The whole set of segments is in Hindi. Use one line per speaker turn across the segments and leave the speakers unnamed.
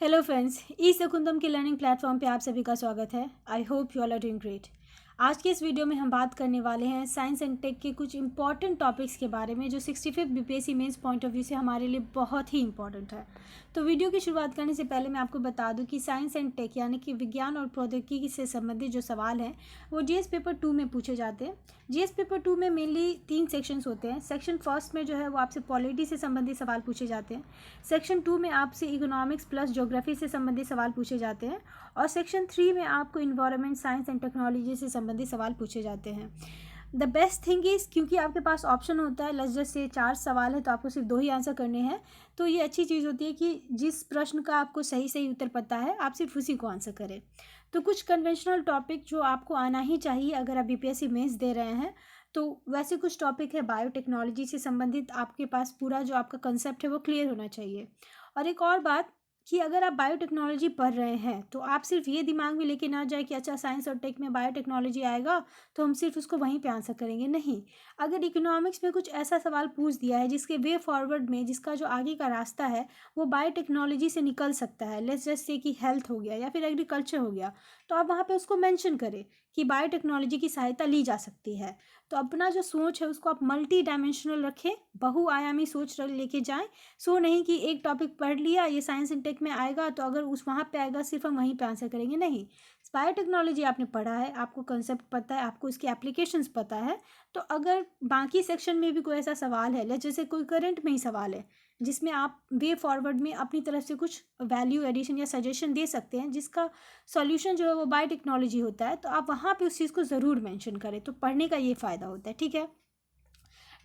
हेलो फ्रेंड्स, ई सकुंदम के लर्निंग प्लेटफॉर्म पे आप सभी का स्वागत है। I hope you all are doing great. आज के इस वीडियो में हम बात करने वाले हैं साइंस एंड टेक के कुछ इंपॉर्टेंट टॉपिक्स के बारे में जो 65 BPSC mains point of view से हमारे लिए बहुत ही इंपॉर्टेंट है। तो वीडियो की शुरुआत करने से पहले मैं आपको बता दूं कि साइंस एंड टेक यानी कि विज्ञान और प्रौद्योगिकी से संबंधित जो सवाल हैं वो जीएस पेपर 2 में पूछे जाते हैं। जीएस पेपर 2 में मेनली 3 सेक्शंस होते हैं। सेक्शन फर्स्ट में जो है वो आपसे पॉलिटी से संबंधित सवाल पूछे जाते हैं। सेक्शन 2 में आपसे इकोनॉमिक्स प्लस ज्योग्राफी से संबंधित सवाल पूछे जाते हैं और सेक्शन 3 में आपको इन्वायरमेंट साइंस एंड टेक्नोलॉजी से संबंधित सवाल पूछे जाते हैं। द बेस्ट थिंग इज़ क्योंकि आपके पास ऑप्शन होता है, लेट्स जस्ट से 4 सवाल है तो आपको सिर्फ 2 ही आंसर करने हैं। तो ये अच्छी चीज़ होती है कि जिस प्रश्न का आपको सही सही उत्तर पता है आप सिर्फ उसी को आंसर करें। तो कुछ कन्वेंशनल टॉपिक जो आपको आना ही चाहिए अगर आप बीपीएससी मेंस दे रहे हैं, तो वैसे कुछ टॉपिक है बायोटेक्नोलॉजी से संबंधित। आपके पास पूरा जो आपका कंसेप्ट है वो क्लियर होना चाहिए। और एक और बात कि अगर आप बायोटेक्नोलॉजी पढ़ रहे हैं तो आप सिर्फ ये दिमाग में लेके ना जाए कि अच्छा साइंस और टेक में बायोटेक्नोलॉजी आएगा तो हम सिर्फ उसको वहीं पे आंसर करेंगे। नहीं, अगर इकोनॉमिक्स में कुछ ऐसा सवाल पूछ दिया है जिसके वे फॉरवर्ड में जिसका जो आगे का रास्ता है वो बायोटेक्नोलॉजी से निकल सकता है, लेट्स जस्ट से कि हेल्थ हो गया या फिर एग्रीकल्चर हो गया, तो आप वहाँ पे उसको मेंशन करें कि बायोटेक्नोलॉजी की सहायता ली जा सकती है। तो अपना जो सोच है उसको आप मल्टी डायमेंशनल रखें, बहुआयामी सोच लेके जाएं। सो नहीं कि एक टॉपिक पढ़ लिया ये साइंस एंड टेक में आएगा तो अगर उस वहाँ पे आएगा सिर्फ हम वहीं पे आंसर करेंगे। नहीं, बायोटेक्नोलॉजी आपने पढ़ा है, आपको कंसेप्ट पता है, आपको इसकी एप्लीकेशंस पता है। तो अगर बाकी सेक्शन में भी कोई ऐसा सवाल है, जैसे कोई करंट में ही सवाल है जिसमें आप वे फॉरवर्ड में अपनी तरफ से कुछ वैल्यू एडिशन या सजेशन दे सकते हैं जिसका सॉल्यूशन जो है वो बायोटेक्नोलॉजी होता है, तो आप वहाँ पे उस चीज़ को ज़रूर मेंशन करें। तो पढ़ने का ये फ़ायदा होता है, ठीक है।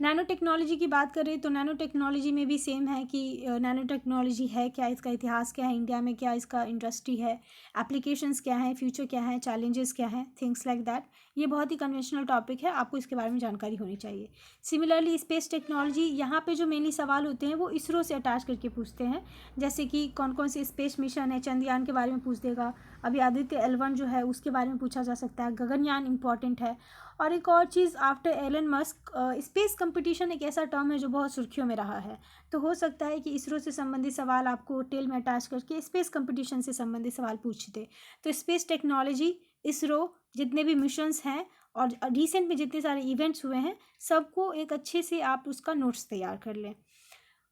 नैनो टेक्नोलॉजी की बात करें तो नैनो टेक्नोलॉजी में भी सेम है कि नैनो टेक्नोलॉजी है क्या, इसका इतिहास क्या है, इंडिया में क्या इसका इंडस्ट्री है, एप्लीकेशंस क्या है, फ्यूचर क्या है, चैलेंजेस क्या हैं, थिंग्स लाइक दैट। ये बहुत ही कन्वेंशनल टॉपिक है, आपको इसके बारे में जानकारी होनी चाहिए। सिमिलरली स्पेस टेक्नोलॉजी, यहाँ पे जो मेनली सवाल होते हैं वो इसरो से अटैच करके पूछते हैं, जैसे कि कौन कौन से स्पेस मिशन है, चंद्रयान के बारे में पूछ देगा। अभी आदित्य L1 जो है उसके बारे में पूछा जा सकता है, गगनयान इंपॉर्टेंट है। और एक और चीज़, after Elon Musk space competition एक ऐसा टर्म है जो बहुत सुर्खियों में रहा है। तो हो सकता है कि इसरो से संबंधित सवाल आपको टेल में अटैच करके स्पेस कंपटीशन से संबंधित सवाल पूछ दे। तो स्पेस टेक्नोलॉजी, इसरो, जितने भी मिशंस हैं और रिसेंट में जितने सारे इवेंट्स हुए हैं सबको एक अच्छे से आप उसका नोट्स तैयार कर लें।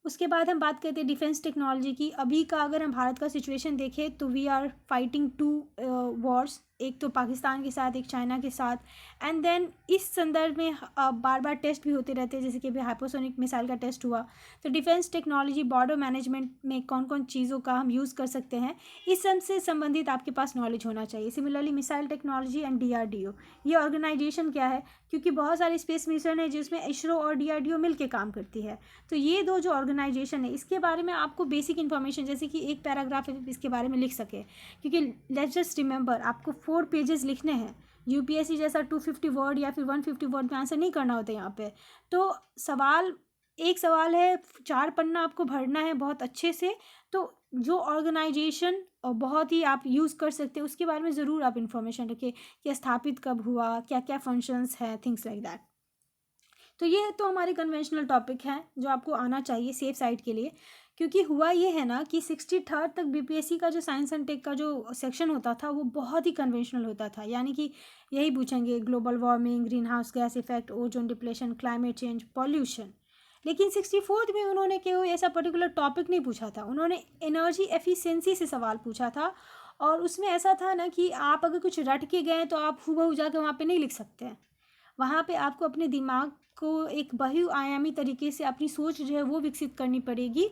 उसके बाद हम बात करते हैं डिफेंस टेक्नोलॉजी की। अभी का अगर हम भारत का सिचुएशन देखें तो वी आर फाइटिंग 2 वॉर्स, एक तो पाकिस्तान के साथ, एक चाइना के साथ। एंड देन इस संदर्भ में बार बार टेस्ट भी होते रहते हैं, जैसे कि अभी हाइपरसोनिक मिसाइल का टेस्ट हुआ। तो डिफेंस टेक्नोलॉजी, बॉर्डर मैनेजमेंट में कौन कौन चीज़ों का हम यूज़ कर सकते हैं, इस सब से संबंधित आपके पास नॉलेज होना चाहिए। Similarly missile technology and DRDO, ये ऑर्गेनाइजेशन क्या है, क्योंकि बहुत सारे स्पेस मिशन है जिसमें इसरो और DRDO मिल के काम करती है। तो ये दो जो ऑर्गेनाइजेशन है इसके बारे में आपको बेसिक इन्फॉर्मेशन, जैसे कि एक पैराग्राफ इसके बारे में लिख सके, क्योंकि लेट्स जस्ट रिमेंबर आपको 4 पेजेस लिखने हैं। यूपीएससी जैसा 250 वर्ड या फिर 150 वर्ड में आंसर नहीं करना होता यहाँ पे। तो सवाल, एक सवाल है, 4 पन्ना आपको भरना है बहुत अच्छे से। तो जो ऑर्गेनाइजेशन बहुत ही आप यूज़ कर सकते हैं उसके बारे में ज़रूर आप इन्फॉर्मेशन रखें कि स्थापित कब हुआ, क्या क्या फंक्शंस हैं, थिंग्स लाइक दैट। तो ये तो हमारे कन्वेंशनल टॉपिक हैं जो आपको आना चाहिए सेफ साइड के लिए। क्योंकि हुआ ये है ना कि 63rd तक बीपीएससी का जो साइंस एंड टेक का जो सेक्शन होता था वो बहुत ही कन्वेंशनल होता था, यानी कि यही पूछेंगे global warming, green house gas effect, ozone depletion, climate change, pollution. लेकिन 64th में उन्होंने कोई ऐसा पर्टिकुलर टॉपिक नहीं पूछा था, उन्होंने एनर्जी एफिशिएंसी से सवाल पूछा था। और उसमें ऐसा था ना कि आप अगर कुछ रट के गए तो आप हूबहू जाके वहाँ पे नहीं लिख सकते हैं। वहाँ पे आपको अपने दिमाग को एक बहुआयामी तरीके से अपनी सोच जो है वो विकसित करनी पड़ेगी।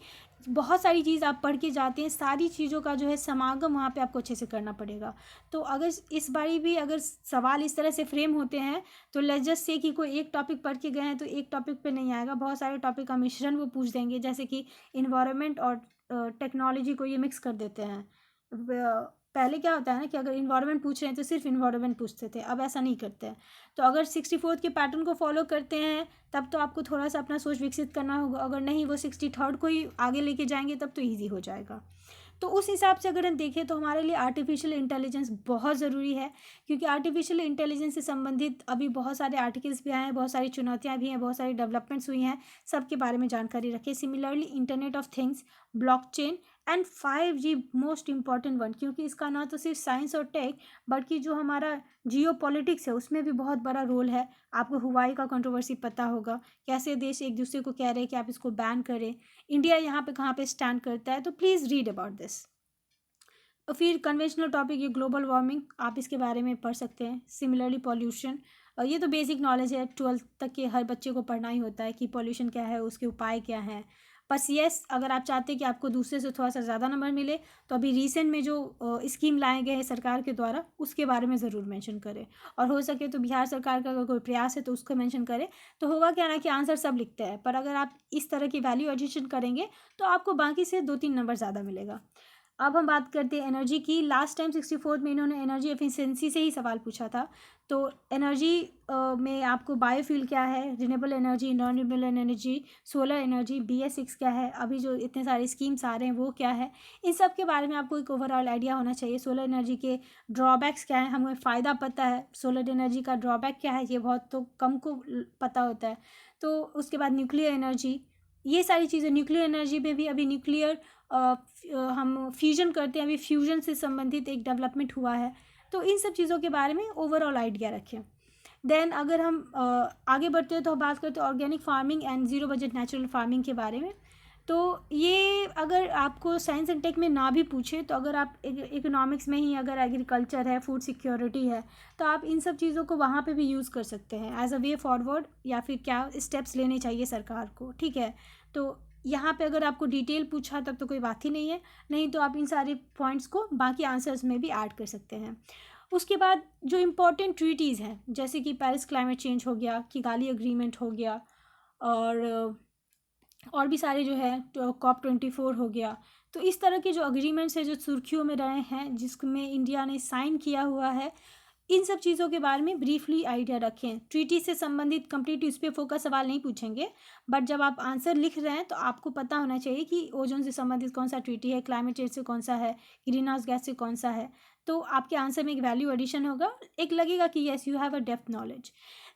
बहुत सारी चीज़ आप पढ़ के जाते हैं, सारी चीज़ों का जो है समागम वहाँ पे आपको अच्छे से करना पड़ेगा। तो अगर इस बारी भी अगर सवाल इस तरह से फ्रेम होते हैं तो लेट्स जस्ट से कि कोई एक टॉपिक पढ़ के गए हैं तो एक टॉपिक पे नहीं आएगा, बहुत सारे टॉपिक का मिश्रण वो पूछ देंगे, जैसे कि इन्वायरमेंट और टेक्नोलॉजी को ये मिक्स कर देते हैं। पहले क्या होता है ना कि अगर इन्वायरमेंट पूछ रहे हैं तो सिर्फ इन्वायरमेंट पूछते थे, अब ऐसा नहीं करते हैं। तो अगर 64th के पैटर्न को फॉलो करते हैं तब तो आपको थोड़ा सा अपना सोच विकसित करना होगा, अगर नहीं वो 63rd को ही आगे लेके जाएंगे तब तो ईजी हो जाएगा। तो उस हिसाब से अगर हम देखें तो हमारे लिए आर्टिफिशियल इंटेलिजेंस बहुत ज़रूरी है, क्योंकि आर्टिफिशियल इंटेलिजेंस से संबंधित अभी बहुत सारे आर्टिकल्स भी आए हैं, बहुत सारी चुनौतियां भी हैं, बहुत सारी डेवलपमेंट्स हुई हैं, सबके बारे में जानकारी रखें। Similarly internet of things, blockchain and 5G most important one, क्योंकि इसका ना तो सिर्फ साइंस और टेक बल्कि जो हमारा जियो पॉलिटिक्स है उसमें भी बहुत बड़ा रोल है। आपको हुवाई का कंट्रोवर्सी पता होगा, कैसे देश एक दूसरे को कह रहे हैं कि आप इसको बैन करें, इंडिया यहाँ पे कहाँ पे स्टैंड करता है। तो प्लीज़ रीड अबाउट दिस। फिर कन्वेंशनल टॉपिक ये ग्लोबल वार्मिंग, आप इसके बारे में पढ़ सकते हैं। सिमिलरली पॉल्यूशन, ये तो बेसिक नॉलेज है, 12th तक के हर बच्चे को पढ़ना ही होता है कि पॉल्यूशन क्या है, उसके उपाय क्या हैं। बस येस, अगर आप चाहते हैं कि आपको दूसरे से थोड़ा सा ज़्यादा नंबर मिले तो अभी रिसेंट में जो स्कीम लाए गए हैं सरकार के द्वारा उसके बारे में ज़रूर मेंशन करें, और हो सके तो बिहार सरकार का अगर कोई प्रयास है तो उसको मेंशन करें। तो होगा क्या ना कि आंसर सब लिखते हैं, पर अगर आप इस तरह की वैल्यू एडिशन करेंगे तो आपको बाकी से 2-3 नंबर ज़्यादा मिलेगा। अब हम बात करते हैं एनर्जी की। लास्ट टाइम 64th में इन्होंने एनर्जी एफिशिएंसी से ही सवाल पूछा था। तो एनर्जी में आपको बायोफ्यूल क्या है, renewable energy, non renewable energy, solar energy, BS6 क्या है, अभी जो इतने सारे स्कीम्स आ रहे हैं वो क्या है, इन सब के बारे में आपको एक ओवरऑल आइडिया होना चाहिए। सोलर एनर्जी के ड्रॉबैक्स क्या है, हमें फ़ायदा पता है, सोलर एनर्जी का ड्रॉबैक क्या है ये बहुत तो कम को पता होता है। तो उसके बाद न्यूक्लियर एनर्जी, ये सारी चीज़ें, न्यूक्लियर एनर्जी में भी अभी न्यूक्लियर हम फ्यूजन करते हैं, अभी फ्यूजन से संबंधित एक डेवलपमेंट हुआ है। तो इन सब चीज़ों के बारे में ओवरऑल आइडिया रखें। देन अगर हम आगे बढ़ते हैं तो हम बात करते हैं organic farming and zero budget natural farming के बारे में। तो ये अगर आपको साइंस एंड टेक में ना भी पूछे तो अगर आप इकोनॉमिक्स में ही अगर एग्रीकल्चर है, फूड सिक्योरिटी है, तो आप इन सब चीज़ों को वहाँ पे भी यूज़ कर सकते हैं एज अ वे फॉरवर्ड, या फिर क्या स्टेप्स लेने चाहिए सरकार को, ठीक है। तो यहाँ पे अगर आपको डिटेल पूछा तब तो कोई बात ही नहीं है, नहीं तो आप इन सारे पॉइंट्स को बाकी आंसर्स में भी ऐड कर सकते हैं। उसके बाद जो इम्पोर्टेंट ट्रीटीज़ हैं जैसे कि पेरिस क्लाइमेट चेंज हो गया, किगाली एग्रीमेंट हो गया, और भी सारे जो है तो COP24 हो गया। तो इस तरह के जो अग्रीमेंट्स हैं जो सुर्खियों में रहे हैं, जिसमें इंडिया ने साइन किया हुआ है, इन सब चीज़ों के बारे में ब्रीफली आइडिया रखें। ट्रीटी से संबंधित कंप्लीट उस पर फोकस सवाल नहीं पूछेंगे, बट जब आप आंसर लिख रहे हैं तो आपको पता होना चाहिए कि ओजोन से संबंधित कौन सा ट्रीटी है, क्लाइमेट चेंज से कौन सा है, ग्रीन हाउस गैस से कौन सा है। तो आपके आंसर में एक वैल्यू एडिशन होगा, एक लगेगा कि yes you have a depth knowledge.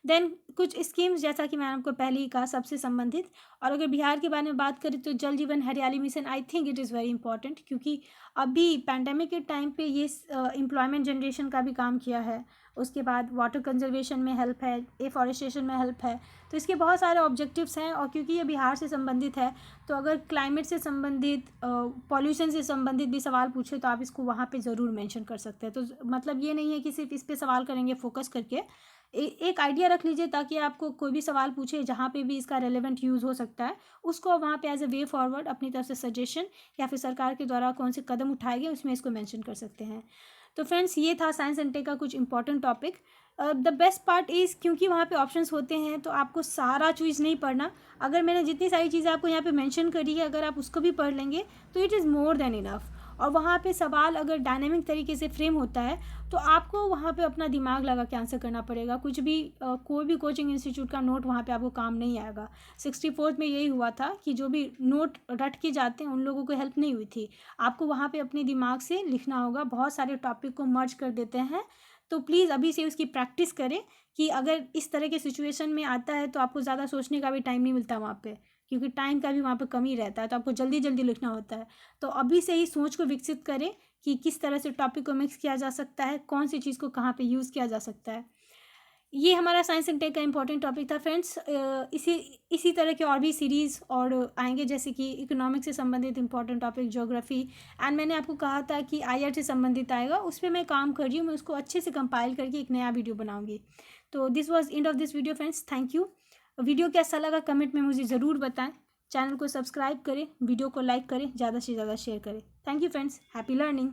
Then कुछ स्कीम्स जैसा कि मैंने आपको पहले ही कहा सबसे संबंधित, और अगर बिहार के बारे में बात करें तो जल जीवन हरियाली mission, I think it is very important, क्योंकि अभी पैंडेमिक के टाइम पे ये एम्प्लॉयमेंट जनरेशन का भी काम किया है। उसके बाद वाटर कंजर्वेशन में हेल्प है, एफॉरेस्टेशन में हेल्प है। तो इसके बहुत सारे ऑब्जेक्टिव्स हैं, और क्योंकि ये बिहार से संबंधित है तो अगर क्लाइमेट से संबंधित, पॉल्यूशन से संबंधित भी सवाल पूछे तो आप इसको वहाँ पे ज़रूर मेंशन कर सकते हैं। तो मतलब ये नहीं है कि सिर्फ इस पे सवाल करेंगे फोकस करके, एक आइडिया रख लीजिए ताकि आपको कोई भी सवाल पूछे जहाँ पे भी इसका रेलेवेंट यूज़ हो सकता है, उसको वहाँ पे एज ए वे फॉरवर्ड अपनी तरफ से सजेशन या फिर सरकार के द्वारा कौन से कदम उठाए गए उसमें इसको मेंशन कर सकते हैं। तो फ्रेंड्स, ये था साइंस एंड टेक का कुछ important topic. The best part is क्योंकि वहाँ पे ऑप्शंस होते हैं तो आपको सारा चीज़ नहीं पढ़ना। अगर मैंने जितनी सारी चीज़ें आपको यहाँ पे मेंशन करी है, अगर आप उसको भी पढ़ लेंगे तो it is more than enough. और वहाँ पे सवाल अगर डायनेमिक तरीके से फ्रेम होता है तो आपको वहाँ पे अपना दिमाग लगा के आंसर करना पड़ेगा। कुछ भी कोई भी कोचिंग इंस्टीट्यूट का नोट वहाँ पे आपको काम नहीं आएगा। 64th में यही हुआ था कि जो भी नोट रट के जाते हैं उन लोगों को हेल्प नहीं हुई थी। आपको वहाँ पे अपने दिमाग से लिखना होगा, बहुत सारे टॉपिक को मर्ज कर देते हैं। तो प्लीज़ अभी से उसकी प्रैक्टिस करें कि अगर इस तरह के सिचुएशन में आता है तो आपको ज़्यादा सोचने का भी टाइम नहीं मिलता वहाँ पे, क्योंकि टाइम का भी वहाँ पे कमी रहता है, तो आपको जल्दी जल्दी लिखना होता है। तो अभी से ही सोच को विकसित करें कि किस तरह से टॉपिक को मिक्स किया जा सकता है, कौन सी चीज़ को कहाँ पे यूज़ किया जा सकता है। ये हमारा साइंस एंड टेक का इंपॉर्टेंट टॉपिक था फ्रेंड्स। इसी तरह के और भी सीरीज़ और आएंगे, जैसे कि इकोनॉमिक्स से संबंधित इंपॉर्टेंट टॉपिक, ज्योग्राफी, एंड मैंने आपको कहा था कि IR से संबंधित आएगा, उस पर मैं काम कर रही हूँ, मैं उसको अच्छे से कंपाइल करके एक नया वीडियो बनाऊँगी। तो this was end of this video friends, thank you. Video कैसा लगा कमेंट में मुझे ज़रूर बताएं। चैनल को सब्सक्राइब करें, वीडियो को लाइक करें, ज़्यादा से ज़्यादा शेयर करें। Thank you friends, happy learning.